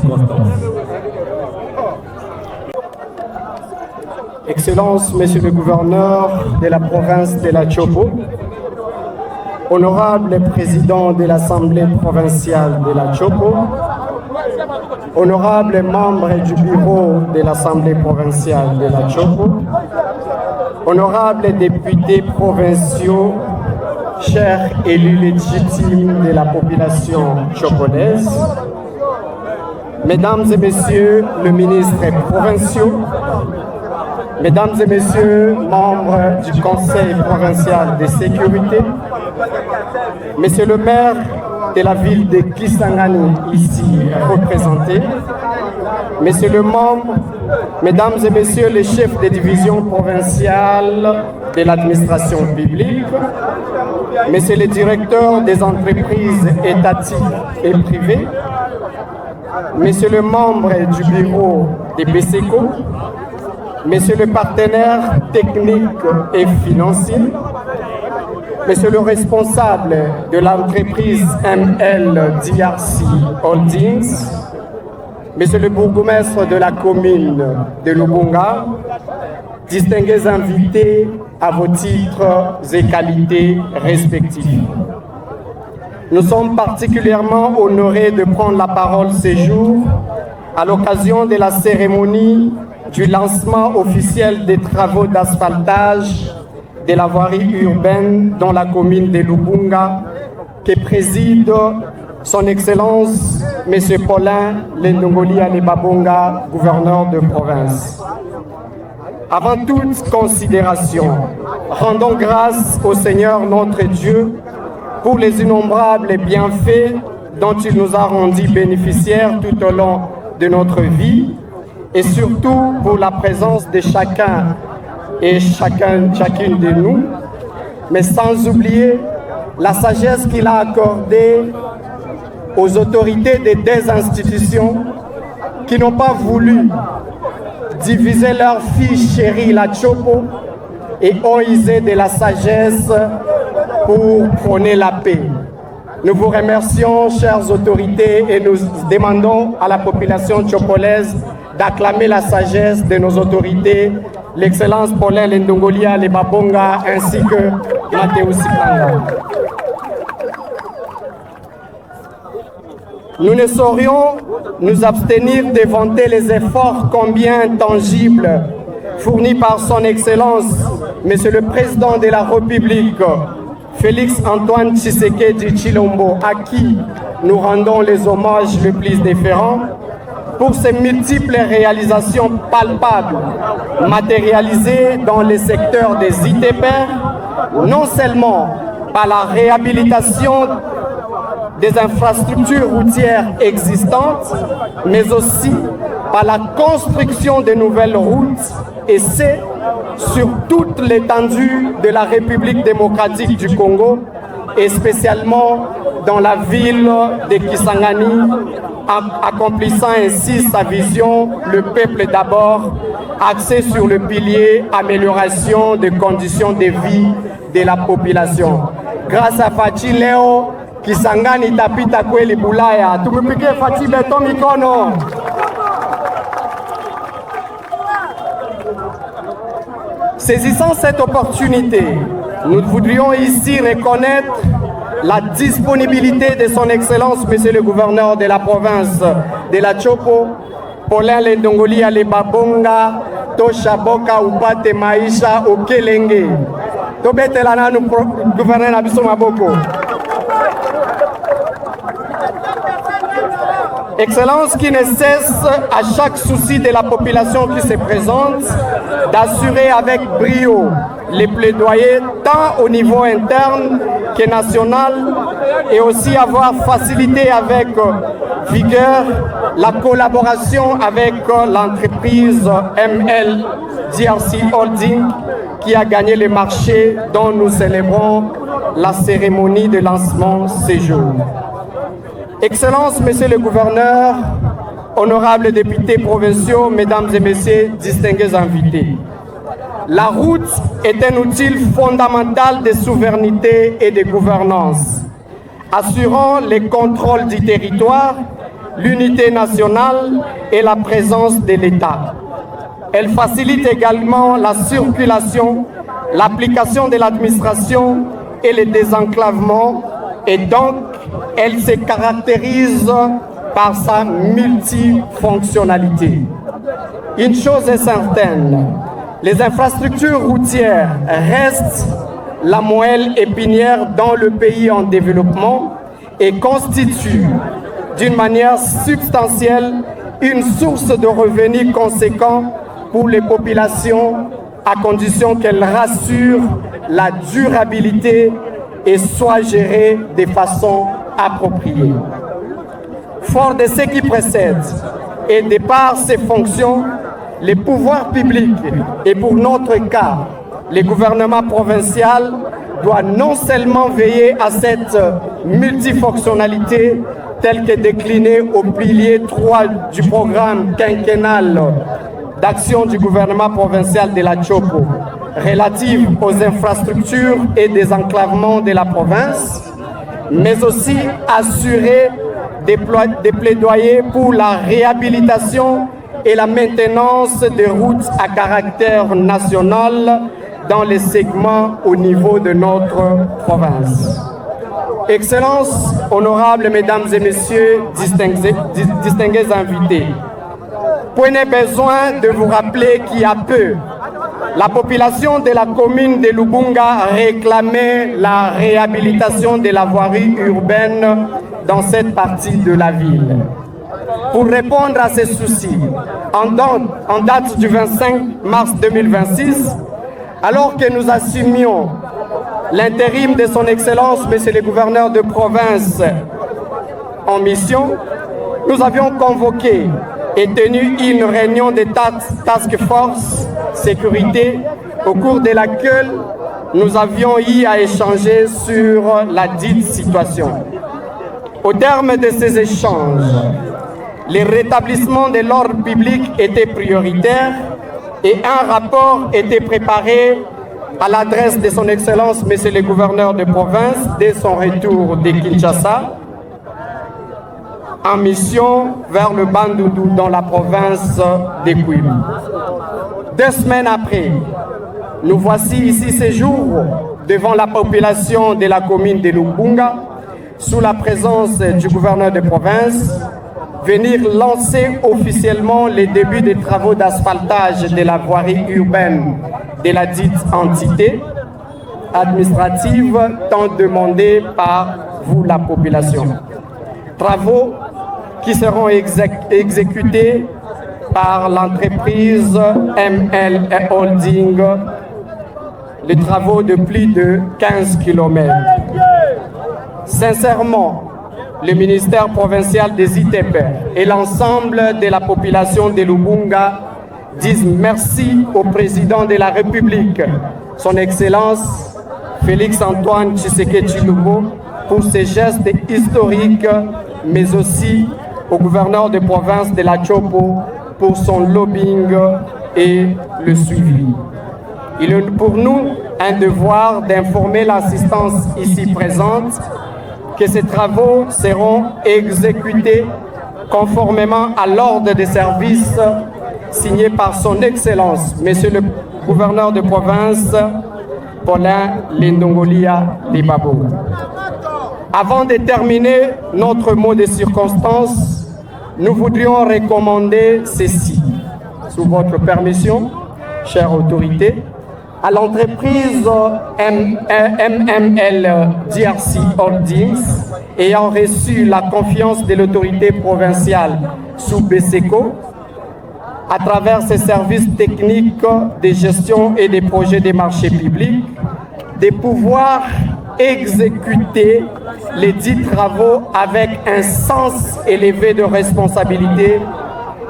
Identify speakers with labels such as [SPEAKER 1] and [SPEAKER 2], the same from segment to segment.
[SPEAKER 1] circonstances.
[SPEAKER 2] Excellences, Monsieur le Gouverneur de la province de la Chopo, Honorable Président de l'Assemblée provinciale de la Chopo, Honorables membres du bureau de l'Assemblée provinciale de la Chopo, Honorables députés provinciaux, chers élus légitimes de la population chopolaise, Mesdames et Messieurs les ministres provinciaux, Mesdames et Messieurs membres du Conseil provincial de sécurité, Monsieur le maire de la ville de Kisangani, ici représenté, Messieurs les membres, Mesdames et Messieurs les chefs de division provinciale de l'administration publique, Messieurs les directeurs des entreprises étatiques et privées, Messieurs les membres du bureau des BCECO, Messieurs les partenaires techniques et financiers, Monsieur le responsable de l'entreprise MLDRC Holdings, Monsieur le bourgmestre de la commune de Lubunga, distingués invités à vos titres et qualités respectifs. Nous sommes particulièrement honorés de prendre la parole ce jour à l'occasion de la cérémonie du lancement officiel des travaux d'asphaltage de la voirie urbaine dans la commune de Lubunga que préside son Excellence M. Paulin Lendongoli Alebabonga, gouverneur de province. Avant toute considération, rendons grâce au Seigneur notre Dieu pour les innombrables bienfaits dont il nous a rendus bénéficiaires tout au long de notre vie et surtout pour la présence de chacun et chacune de nous, mais sans oublier la sagesse qu'il a accordée aux autorités des deux institutions qui n'ont pas voulu diviser leur fille chérie, la Chopo, et ont usé de la sagesse pour prôner la paix. Nous vous remercions, chères autorités, et nous demandons à la population chopolaise d'acclamer la sagesse de nos autorités, l'Excellence Paulin Lendongoli Alebabonga ainsi que Matteo Sikanga. Nous ne saurions nous abstenir de vanter les efforts combien tangibles fournis par son Excellence, Monsieur le Président de la République, Félix Antoine Tshisekedi Tshilombo, à qui nous rendons les hommages les plus déférents, pour ses multiples réalisations palpables, matérialisées dans les secteurs des ITPR, non seulement par la réhabilitation des infrastructures routières existantes, mais aussi par la construction de nouvelles routes, et c'est sur toute l'étendue de la République démocratique du Congo, et spécialement dans la ville de Kisangani, accomplissant ainsi sa vision, le peuple d'abord, axé sur le pilier amélioration des conditions de vie de la population. Grâce à Fachi Leo, Kisangani tapita kweli Bulaya. Tumupike Fachi beto mikono. Saisissant cette opportunité, nous voudrions ici reconnaître la disponibilité de son Excellence, Monsieur le Gouverneur de la province de la Chopo, Paulin Lendongoli Alebabonga, Toshaboka Upate Maisha Okelenge. Tobetelana nous gouverneur Nabiso Maboko. Excellence qui ne cesse à chaque souci de la population qui se présente d'assurer avec brio les plaidoyers tant au niveau interne que national et aussi avoir facilité avec vigueur la collaboration avec l'entreprise MLDRC Holding qui a gagné le marché dont nous célébrons la cérémonie de lancement ce jour. Excellence, Monsieur le Gouverneur, honorables députés provinciaux, Mesdames et Messieurs, distingués invités. La route est un outil fondamental de souveraineté et de gouvernance, assurant le contrôle du territoire, l'unité nationale et la présence de l'État. Elle facilite également la circulation, l'application de l'administration et le désenclavement, et donc elle se caractérise par sa multifonctionnalité. Une chose est certaine, les infrastructures routières restent la moelle épinière dans le pays en développement et constituent d'une manière substantielle une source de revenus conséquents pour les populations à condition qu'elles rassurent la durabilité et soient gérées de façon appropriée. Fort de ce qui précède et de par ses fonctions, les pouvoirs publics, et pour notre cas, le gouvernement provincial, doit non seulement veiller à cette multifonctionnalité telle que déclinée au pilier 3 du programme quinquennal d'action du gouvernement provincial de la Chopo, relative aux infrastructures et désenclavement de la province, mais aussi assurer des plaidoyers pour la réhabilitation et la maintenance des routes à caractère national dans les segments au niveau de notre province. Excellences, honorables mesdames et messieurs, distingués invités, prenez besoin de vous rappeler qu'il y a peu, la population de la commune de Lubunga réclamait la réhabilitation de la voirie urbaine dans cette partie de la ville. Pour répondre à ces soucis, en date du 25 mars 2026, alors que nous assumions l'intérim de son Excellence, Monsieur le gouverneur de province en mission, nous avions convoqué et tenu une réunion de task force sécurité au cours de laquelle nous avions eu à échanger sur la dite situation. Au terme de ces échanges, le rétablissement de l'ordre public était prioritaire et un rapport était préparé à l'adresse de son Excellence, Monsieur le gouverneur de province, dès son retour de Kinshasa, en mission vers le Bandundu dans la province de Kwilu. 2 semaines après, nous voici ici ces jours devant la population de la commune de Lubunga, sous la présence du gouverneur de province, venir lancer officiellement les débuts des travaux d'asphaltage de la voirie urbaine de la dite entité administrative tant demandée par vous, la population. Travaux qui seront exécutés par l'entreprise ML Holding, les travaux de plus de 15 km. Sincèrement, le ministère provincial des ITP et l'ensemble de la population de Lubunga disent merci au président de la République, son Excellence Félix Antoine Tshisekedi Tshilombo, pour ses gestes historiques, mais aussi au gouverneur de province de la Chopo pour son lobbying et le suivi. Il est pour nous un devoir d'informer l'assistance ici présente que ces travaux seront exécutés conformément à l'ordre de service signé par son Excellence, Monsieur le gouverneur de province, Paulin Lindongolia Libabo. Avant de terminer notre mot de circonstance, nous voudrions recommander ceci, sous votre permission, chère autorité, à l'entreprise MML DRC Holdings, ayant reçu la confiance de l'autorité provinciale sous BSECO, à travers ses services techniques de gestion et des projets des marchés publics, de pouvoir exécuter les dits travaux avec un sens élevé de responsabilité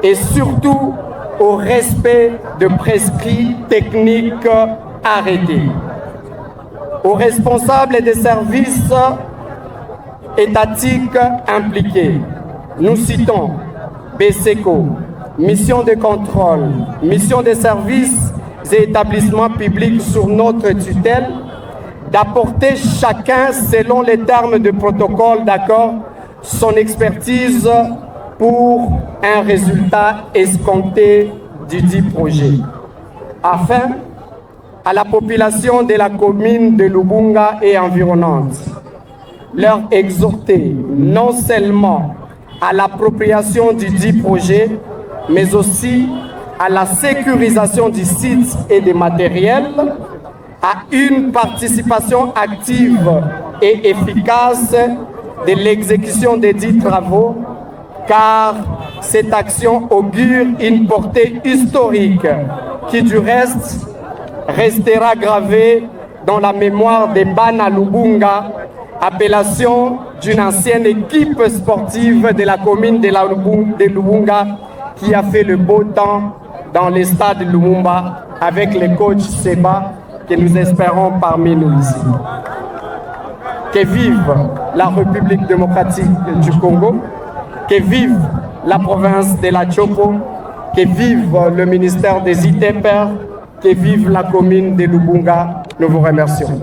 [SPEAKER 2] et surtout au respect de prescrits techniques arrêtés. Aux responsables des services étatiques impliqués, nous citons BSECO, mission de contrôle, mission de services et établissements publics sur notre tutelle, d'apporter chacun, selon les termes de protocole d'accord, son expertise pour un résultat escompté du dit projet. Afin, à la population de la commune de Lubunga et environnante, leur exhorter non seulement à l'appropriation du dit projet, mais aussi à la sécurisation du site et des matériels, à une participation active et efficace de l'exécution des dits travaux, car cette action augure une portée historique qui du reste restera gravée dans la mémoire des Bana Lubunga, appellation d'une ancienne équipe sportive de la commune de Lubunga qui a fait le beau temps dans les stades de Lumumba avec le coach Seba que nous espérons parmi nous ici. Que vive la République démocratique du Congo, que vive la province de la Chopo, que vive le ministère des ITEPER, que vive la commune de Lubunga. Nous vous remercions.